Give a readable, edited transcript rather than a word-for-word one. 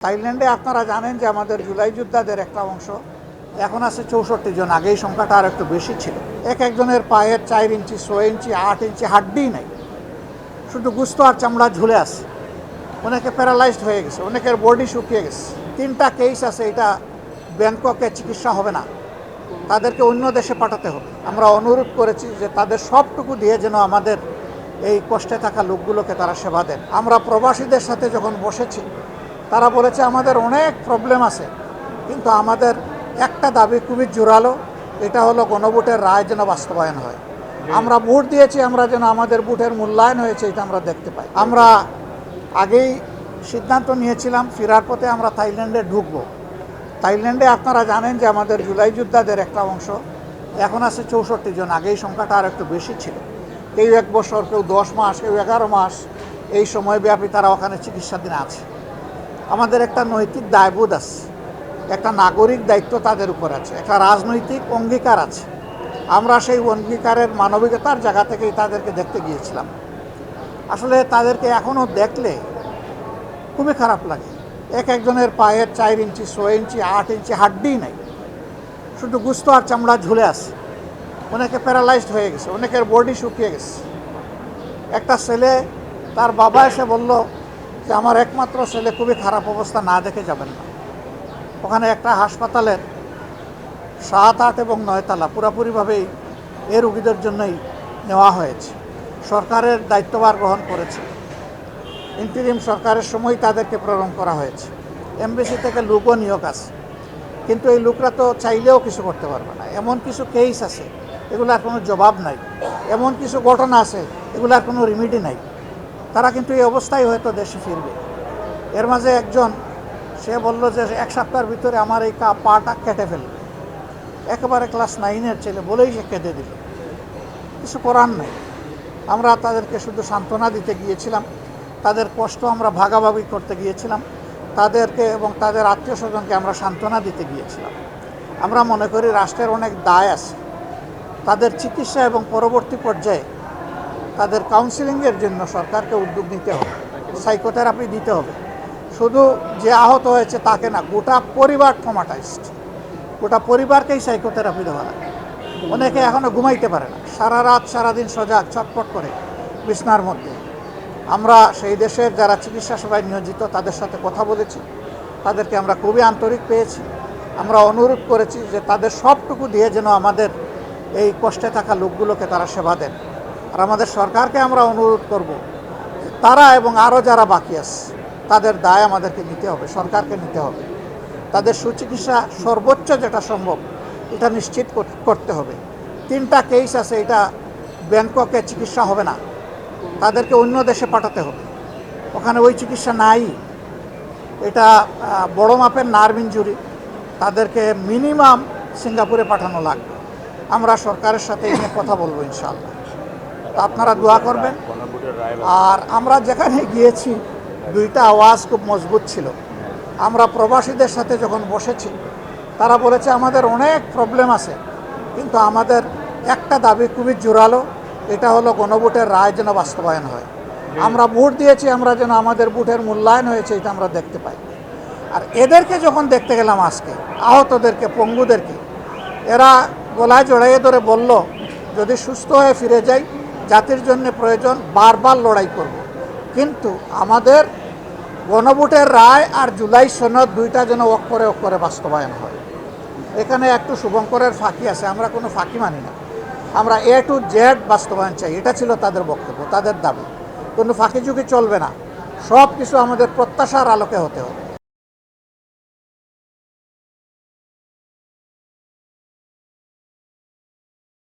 থাইল্যান্ডে আপনারা জানেন যে আমাদের জুলাই যোদ্ধাদের একটা অংশ এখন আছে 64 জন। আগে এই সংখ্যাটা আর একটু বেশি ছিল। এক একজনের পায়ের 4 ইঞ্চি 6 ইঞ্চি 8 ইঞ্চি হাড্ডি নাই, শুধু গুস্ত আর চামড়া ঝুলে আছে। অনেকে প্যারালাইজড হয়ে গেছে, অনেকের বডি শুকিয়ে গেছে। 3টা কেস আছে, এটা ব্যাংককে চিকিৎসা হবে না, তাদেরকে অন্য দেশে পাঠাতে হবে। আমরা অনুরোধ করেছি যে তাদের সবটুকু দিয়ে যেন আমাদের এই কষ্টে থাকা লোকগুলোকে তারা সেবা দেন। আমরা প্রবাসীদের সাথে যখন বসেছি, তারা বলেছে আমাদের অনেক প্রবলেম আছে, কিন্তু আমাদের একটা দাবি খুবই জোরালো, এটা হলো গণভোটের রায় যেন বাস্তবায়ন হয়। আমরা ভোট দিয়েছি, আমরা যেন আমাদের ভোটের মূল্যায়ন হয়েছে এটা আমরা দেখতে পাই। আমরা আগেই সিদ্ধান্ত নিয়েছিলাম ফেরার পথে আমরা থাইল্যান্ডে ঢুকবো। থাইল্যান্ডে আপনারা জানেন যে আমাদের জুলাই যোদ্ধাদের একটা অংশ এখন আছে 64 জন। আগে এই সংখ্যাটা আর একটু বেশি ছিল। কেউ 1 বছর, কেউ 10 মাস, কেউ 11 মাস, এই সময়ব্যাপী তারা ওখানে চিকিৎসাধীন আছে। আমাদের একটা নৈতিক দায়বোধ আছে, একটা নাগরিক দায়িত্ব তাদের উপর আছে, একটা রাজনৈতিক অঙ্গীকার আছে। আমরা সেই অঙ্গীকারের মানবিকতার জায়গা থেকেই তাদেরকে দেখতে গিয়েছিলাম। আসলে তাদেরকে এখনও দেখলে খুবই খারাপ লাগে। এক একজনের পায়ের 4 ইঞ্চি 6 ইঞ্চি 8 ইঞ্চি হাড্ডি নাই, শুধু গুস্ত আর চামড়া ঝুলে আছে। অনেকে প্যারালাইজড হয়ে গেছে, অনেকের বডি শুকিয়ে গেছে। একটা ছেলে, তার বাবা এসে বলল যে আমার একমাত্র ছেলে খুবই খারাপ অবস্থা, না দেখে যাবেন না। ওখানে একটা হাসপাতালের 7, 8 এবং 9 তলা পুরোপুরিভাবেই এ রোগীদের জন্যই নেওয়া হয়েছে। সরকারের দায়িত্বভার গ্রহণ করেছে, ইন্টিরিম সরকারের সময় তাদেরকে প্রেরণ করা হয়েছে। এমবিসি থেকে লোকও নিয়োগ আছে, কিন্তু এই লোকরা তো চাইলেও কিছু করতে পারবে না। এমন কিছু কেস আছে, এগুলার কোনো জবাব নাই। এমন কিছু ঘটনা আছে, এগুলার কোনো রিমিডি নাই। তারা কিন্তু এই অবস্থায় হয়তো দেশে ফিরবে। এর মাঝে একজন, সে বলল যে 1 সপ্তাহের ভিতরে আমার এই পাটা কেটে ফেলবে। একেবারে ক্লাস 9-এর ছেলে বলেই সে কেটে দিল। কিছু করার নাই। আমরা তাদেরকে শুধু সান্ত্বনা দিতে গিয়েছিলাম, তাদের কষ্ট আমরা ভাগাভাগি করতে গিয়েছিলাম, তাদেরকে এবং তাদের আত্মীয় স্বজনকে আমরা সান্ত্বনা দিতে গিয়েছিলাম। আমরা মনে করি রাষ্ট্রের অনেক দায় আছে, তাদের চিকিৎসা এবং পরবর্তী পর্যায়ে তাদের কাউন্সিলিংয়ের জন্য সরকারকে উদ্যোগ নিতে হবে, সাইকোথেরাপি দিতে হবে। শুধু যে আহত হয়েছে তাকে না, গোটা পরিবার ট্রমাটাইজড, গোটা পরিবারকেই সাইকোথেরাপি দেওয়া লাগে। অনেকে এখনও ঘুমাইতে পারে না, সারা রাত সারাদিন সজাগ ছটফট করে বিছনার মধ্যে। আমরা সেই দেশের যারা চিকিৎসা সেবায় নিয়োজিত তাদের সাথে কথা বলেছি, তাদেরকে আমরা খুবই আন্তরিক পেয়েছি। আমরা অনুরোধ করেছি যে তাদের সবটুকু দিয়ে যেন আমাদের এই কষ্টে থাকা লোকগুলোকে তারা সেবা দেন। আর আমাদের সরকারকে আমরা অনুরোধ করব, তারা এবং আরও যারা বাকি আছে তাদের দায় আমাদেরকে নিতে হবে, সরকারকে নিতে হবে। তাদের সুচিকিৎসা সর্বোচ্চ যেটা সম্ভব এটা নিশ্চিত করতে হবে। 3টা কেস আছে, এটা ব্যাংককে চিকিৎসা হবে না, তাদেরকে অন্য দেশে পাঠাতে হবে। ওখানে ওই চিকিৎসা নাই। এটা বড় মাপের নার্ভ ইনজুরি, তাদেরকে মিনিমাম সিঙ্গাপুরে পাঠানো লাগবে। আমরা সরকারের সাথে এই নিয়ে কথা বলবো ইনশাআল্লাহ। তো আপনারা দোয়া করবেন। আর আমরা যেখানে গিয়েছি 2টা আওয়াজ খুব মজবুত ছিল। আমরা প্রবাসীদের সাথে যখন বসেছি, তারা বলেছে আমাদের অনেক প্রবলেম আছে, কিন্তু আমাদের একটা দাবি খুবই জোরালো, এটা হলো গণভোটের রায় যেন বাস্তবায়ন হয়। আমরা ভোট দিয়েছি, আমরা যেন আমাদের ভোটের মূল্যায়ন হয়েছে এটা আমরা দেখতে পাই। আর এদেরকে যখন দেখতে গেলাম আজকে, আহতদেরকে, পঙ্গুদেরকে, এরা গলায় জড়াইয়ে ধরে বলল যদি সুস্থ হয়ে ফিরে যাই, জাতির জন্য প্রয়োজন বারবার লড়াই করব, কিন্তু আমাদের গণভোটের রায় আর জুলাই সনদ 2টা যেন অক্ষরে বাস্তবায়ন হয়। এখানে একটু শুভঙ্করের ফাঁকি আছে, আমরা কোনো ফাঁকি মানি না। আমরা A to Z বাস্তবায়ন চাই, এটা ছিল তাদের বক্তব্য, তাদের দাবি। কোনো ফাঁকি ঝুঁকি চলবে না, সব কিছু আমাদের প্রত্যাশার আলোকে হতে হবে।